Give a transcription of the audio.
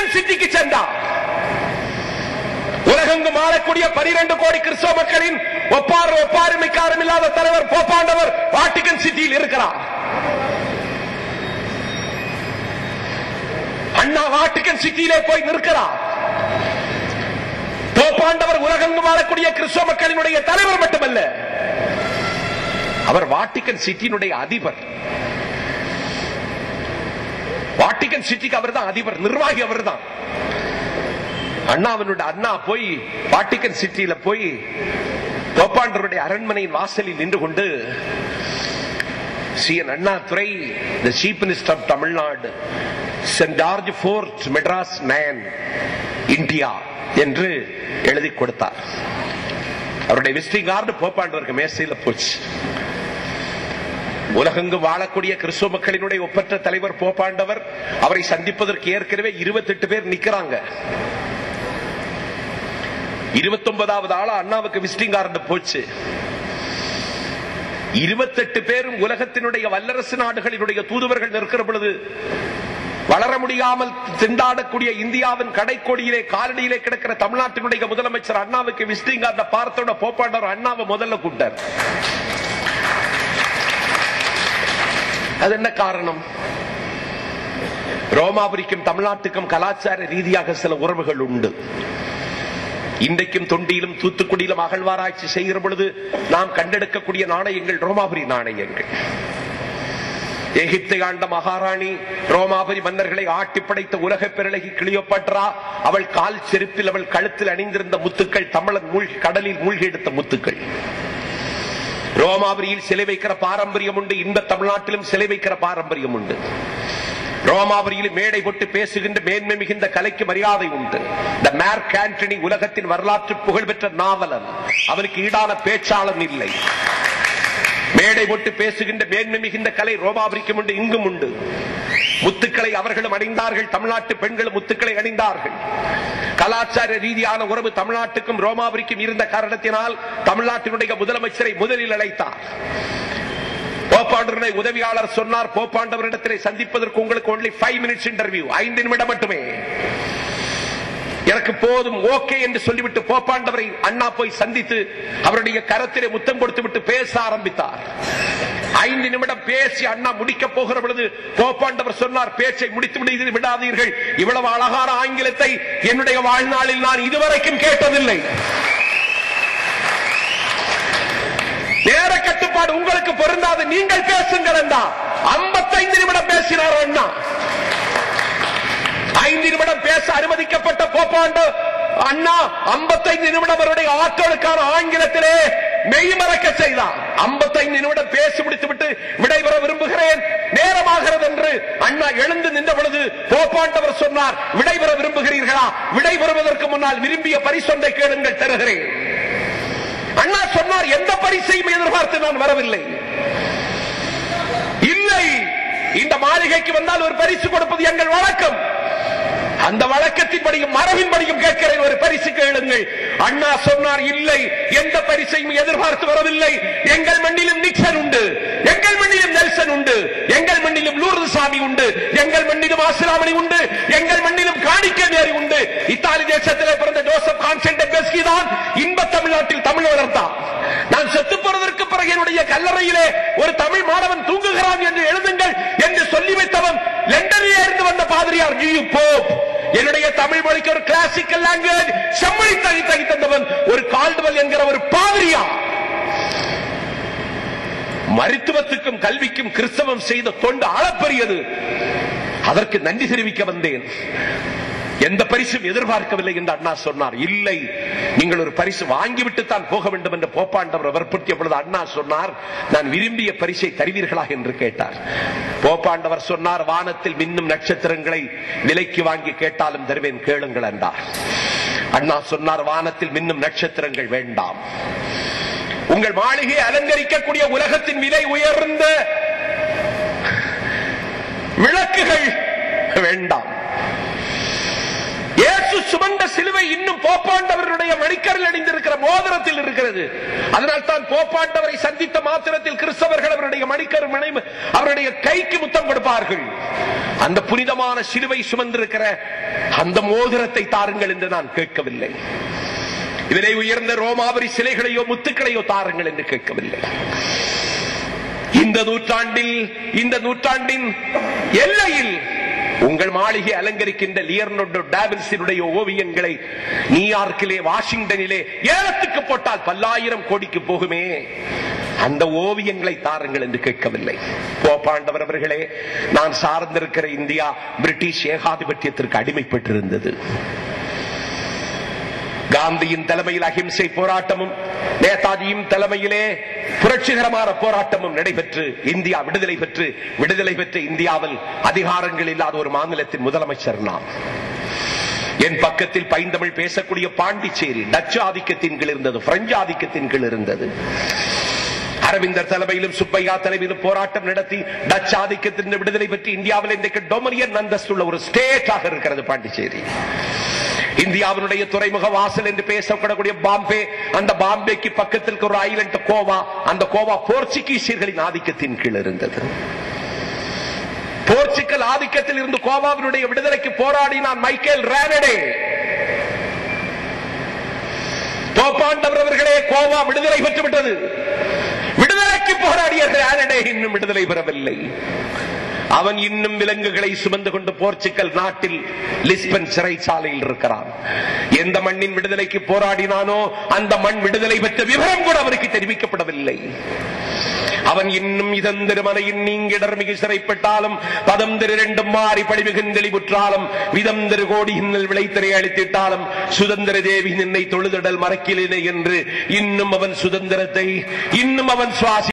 Vatican சிட்டிக்கு சென்றார். உலகெங்கும் ஆளக்கூடிய 12 கோடி கிறிஸ்தவ மக்களின் ஒப்பாருமிக்காரும் இல்லாத தலைவர் போப்பாண்டவர் வாட்டிகன் சிட்டியில் இருக்கிறார். அண்ணா வாட்டிகன் சிட்டியிலே போய் நிற்கிறார். போப்பாண்டவர் உலகெங்கும் வாழக்கூடிய கிறிஸ்தவ மக்களினுடைய தலைவர் மட்டுமல்ல, அவர் வாட்டிகன் சிட்டியினுடைய அதிபர். வாட்டிகன் சிட்டிக்கு அவர் தான் அதிபர், நிர்வாகி அவர் தான். அண்ணா போய் வாட்டிகன் சிட்டியில போய் போப்பாண்டவருடைய அரண்மனையின் வாசலில் நின்று கொண்டு, CN Annadurai, the chief minister of Tamil Nadu, St. George Fort, Madras 9, India என்று எழுதி கொடுத்தார். அவருடைய விசிட்டிங் கார்டு போப்பாண்டவருக்கு மேசையில் போச்சு. உலகெங்கு வாழக்கூடிய கிறிஸ்துவ மக்களினுடைய ஒப்பற்ற தலைவர் போப்பாண்டவர். அவரை சந்திப்பதற்கு ஏற்கனவே 28 பேர் நிக்கிறாங்க. 29வது ஆளா அண்ணாவுக்கு விசிட்டிங் கார்டு போச்சு. 28 பேரும் உலகத்தினுடைய வல்லரசு நாடுகளினுடைய தூதுவர்கள் நிற்கிற பொழுது, வளர முடியாமல் திண்டாடக்கூடிய இந்தியாவின் கடைக்கோடியிலே காலடியிலே கிடக்கிற தமிழ்நாட்டினுடைய முதலமைச்சர் அண்ணாவுக்கு விசிட்டிங் கார்டை பார்த்தோட போப்பாண்டவர் அண்ணாவை முதல்ல கூப்பிட்டார். அது என்ன காரணம்? ரோமாபுரிக்கும் தமிழ்நாட்டுக்கும் கலாச்சார ரீதியாக சில உறவுகள் உண்டு. இன்றைக்கும் தொண்டியிலும் தூத்துக்குடியிலும் அகழ்வாராய்ச்சி செய்கிற பொழுது நாம் கண்டெடுக்கக்கூடிய நாணயங்கள் ரோமாபுரி நாணயங்கள். எகிப்தை ஆண்ட மகாராணி ரோமாபுரி மன்னர்களை ஆட்டி படைத்த உலக பெருளகி கிளியோபாட்ரா, அவள் கால் செருப்பில் அவள் கழுத்தில் அணிந்திருந்த முத்துக்கள் தமிழன் கடலில் மூழ்கி எடுத்த முத்துக்கள். ரோமாபுரியில் சிலை வைக்கிற பாரம்பரியம் உண்டு. இந்த தமிழ்நாட்டிலும் சிலை வைக்கிற பாரம்பரியம் உண்டு. ரோமாபுரியில் மேடை போட்டு பேசுகின்ற மேன்மை மிகுந்த கலைக்கு மரியாதை உண்டு. த மார்க் ஆண்டனி உலகத்தின் வரலாற்று புகழ்பெற்ற நாவலன். அவனுக்கு ஈடான பேச்சாளன் இல்லை. மேடை போட்டு பேசுகின்ற மேன்மை மிகுந்த கலை ரோமாபுரிக்கும் உண்டு, இங்கும் உண்டு. முத்துக்களை அவர்களும் அணிந்தார்கள். தமிழ்நாட்டு பெண்களும் முத்துக்களை அணிந்தார்கள். கலாச்சார ரீதியான உறவு தமிழ்நாட்டுக்கும் ரோமாபுரிக்கும் இருந்த காரணத்தினால் தமிழ்நாட்டினுடைய முதலமைச்சரை முதலில் அழைத்தார். போப்பாண்டவருடைய உதவியாளர் சொன்னார், போப்பாண்டவரிடத்திலே சந்திப்பதற்கு உங்களுக்கு only 5 minutes இன்டர்வியூ, 5 நிமிடம் மட்டுமே, எனக்கு போதும், ஓகே என்று சொல்லிவிட்டு போப்பாண்டவரை அண்ணா போய் சந்தித்து அவருடைய கரத்திலே முத்தம் கொடுத்து விட்டு பேச ஆரம்பித்தார். 5 நிமிடம் பேசி அண்ணா முடிக்க போகிற பொழுது போப்பாண்டவர் சொன்னார், பேச்சை முடித்து விடாதீர்கள். இவ்வளவு அழகான ஆங்கிலத்தை என்னுடைய வாழ்நாளில் நான் இதுவரைக்கும் கேட்டதில்லை. நேர கட்டுப்பாடு உங்களுக்கு பொருந்தாது, நீங்கள் பேசுங்கள் என்றார். 55 நிமிடம் பேசினார் அண்ணா. 5 நிமிடம் பேச அனுமதிக்கப்பட்ட போப்பாண்டவர் அண்ணா 55 நிமிடம் அவருடைய ஆற்றலுக்கான ஆங்கிலத்திலே மெய்மறக்க செய்தார். 55 நிமிடம் பேசி முடித்துவிட்டு விடைபெற விரும்புகிறேன், நேரமாகிறது என்று அண்ணா எழுந்து நின்ற பொழுது போப்பாண்டவர் சொன்னார், விடைபெற விரும்புகிறீர்களா? விடைபெறுவதற்கு முன்னால் விரும்பிய பரிசொன்றை கேளுங்கள், தருகிறேன். அண்ணா சொன்னார், எந்த பரிசையும் எதிர்பார்த்து நான் வரவில்லை. இல்லை, இந்த மாளிகைக்கு வந்தால் ஒரு பரிசு கொடுப்பது எங்கள் வழக்கம். அந்த வழக்கத்தின்படியும் மரபின்படியும் கேட்கிறேன், ஒரு பரிசு கேளுங்கள். அண்ணா சொன்னார், இல்லை, எந்த பரிசையும் எதிர்பார்த்து வரவில்லை. எங்கள் மண்ணிலும் நிக்சன் உண்டு, எங்கள் மண்ணிலும் நெல்சன் உண்டு, எங்கள் மண்ணிலும் லூர்து சாமி உண்டு, எங்கள் மண்ணிலும் ஆசிராமணி உண்டு, எங்கள் மண்ணிலும் காணிக்கை மேரி உண்டு. இத்தாலி தேசத்திலே பிறந்த ஜோசப் கான்ஸ்டன்டைன் தான் இன்ப தமிழ்நாட்டில் தமிழ் வளர்த்தார். நான் செத்து போறதற்கு பிறகு என்னுடைய கல்லறையிலே ஒரு தமிழ் மாணவன் தூங்குகிறான் என்று எழுதுங்கள் என்று சொல்லி வைத்தவன் லண்டனிலே இருந்து வந்த பாதிரியார் ஜியு போப். என்னுடைய தமிழ் மொழிக்கு ஒரு கிளாசிக்கல் லாங்குவேஜ் செம்மொழி தந்தவன் ஒரு கால்டுவெல் என்கிற ஒரு பாதிரியார். மருத்துவத்துக்கும் கல்விக்கும் கிறிஸ்தவம் செய்த தொண்டு அளப்பரியது. அதற்கு நன்றி தெரிவிக்க வந்தேன். எந்த பரிசும் எதிர்பார்க்கவில்லை என்று அண்ணா சொன்னார். இல்லை, நீங்கள் ஒரு பரிசு வாங்கிவிட்டு தான் போக வேண்டும் என்று போப்பாண்டவர் வற்புறுத்திய பொழுது அண்ணா சொன்னார், நான் விரும்பிய பரிசை தருவீர்களா என்று கேட்டார். போப்பாண்டவர் சொன்னார், வானத்தில் மின்னும் நட்சத்திரங்களை விலைக்கு வாங்கி கேட்டாலும் தருவேன், கேளுங்கள் என்றார். அண்ணா சொன்னார், வானத்தில் மின்னும் நட்சத்திரங்கள் வேண்டாம், உங்கள் மாளிகையை அலங்கரிக்கக்கூடிய உலகத்தின் விலை உயர்ந்த விளக்குகள் வேண்டாம். இயேசு சுமந்த சிலுவை இன்னும் போப்பாண்டவருடைய மணிக்கரில் அணிந்திருக்கிற மோதிரத்தில் இருக்கிறது. அதனால் தான் போப்பாண்டவரை சந்தித்த மாத்திரத்தில் கிறிஸ்தவர்கள் அவருடைய மணிக்கரு அவருடைய கைக்கு முத்தம் கொடுப்பார்கள். அந்த புனிதமான சிலுவை சுமந்திருக்கிற அந்த மோதிரத்தை தாருங்கள் என்று நான் கேட்கவில்லை. விலை உயர்ந்த ரோமாபுரி சிலைகளையோ முத்துக்களையோ தாருங்கள் என்று கேட்கவில்லை. இந்த நூற்றாண்டின் எல்லையில் உங்கள் மாளிகை அலங்கரிக்கின்ற லியோனார்டோ டா வின்சியுடைய ஓவியங்களை நியூயார்க்கிலே, வாஷிங்டனிலே ஏலத்துக்கு போட்டால் பல்லாயிரம் கோடிக்கு போகுமே, அந்த ஓவியங்களை தாருங்கள் என்று கேட்கவில்லை. போப்பாண்டவர் அவர்களே, நான் சார்ந்திருக்கிற இந்தியா பிரிட்டிஷ் ஏகாதிபத்தியத்திற்கு அடிமைப்பட்டிருந்தது. காந்தியின் தலைமையில் அஹிம்சை போராட்டமும், நேதாஜியின் தலைமையிலே புரட்சிகரமான போராட்டமும் நடைபெற்று இந்தியா விடுதலை பெற்ற இந்தியாவில் அதிகாரங்கள் இல்லாத ஒரு மாநிலத்தின் முதலமைச்சர் நான். என் பக்கத்தில் பைந்தமிழ் பேசக்கூடிய பாண்டிச்சேரி டச்சு ஆதிக்கத்தின் கீழ் இருந்தது, பிரெஞ்சு ஆதிக்கத்தின் கீழ் இருந்தது. அரவிந்தர் தலைமையிலும் சுப்பையா தலைமையிலும் போராட்டம் நடத்தி டச்சு ஆதிக்கத்தின் விடுதலை பெற்று இந்தியாவில் இன்றைக்கு டொமினியன் அந்தஸ்துள்ள ஒரு ஸ்டேட்டாக இருக்கிறது பாண்டிச்சேரி. இந்தியாவினுடைய துறைமுக வாசல் என்று பேசப்படக்கூடிய பாம்பே, அந்த பாம்பேக்கு பக்கத்தில் ஒரு ஐலண்ட் கோவா, அந்த கோவா போர்ச்சுகீசியர்களின் ஆதிக்கத்தின் கீழ் இருந்தது. போர்ச்சுகல் ஆதிக்கத்தில் இருந்து கோவாவினுடைய விடுதலைக்கு போராடினான் மைக்கேல் ரானடே. போப்பாண்டவர் அவர்களே, கோவா விடுதலை பெற்றுவிட்டது. விடுதலைக்கு போராடிய ரானடே இன்னும் விடுதலை பெறவில்லை. அவன் இன்னும் விலங்குகளை சுமந்து கொண்டு போர்ச்சுகல் நாட்டில் லிஸ்பன் சிறைச்சாலையில் இருக்கிறான். எந்த மண்ணின் விடுதலைக்கு போராடினானோ அந்த மண் விடுதலை பெற்ற விவரம் கூட அவருக்கு தெரிவிக்கப்படவில்லை. அவன் இன்னும் இதந்திருமனையின் நீங்கிடர் மிகு சிறைப்பட்டாலும் பதம் திரு ரெண்டும் மாறி படிமிகுந்தெளிவுற்றாலும் விதம் திரு கோடி இன்னல் விளைத்திரை அளித்திட்டாலும் சுதந்திர தேவி நின்னை தொழுதடல் மறக்கிலேனே என்று இன்னும் அவன் சுதந்திரத்தை இன்னும் அவன் சுவாசி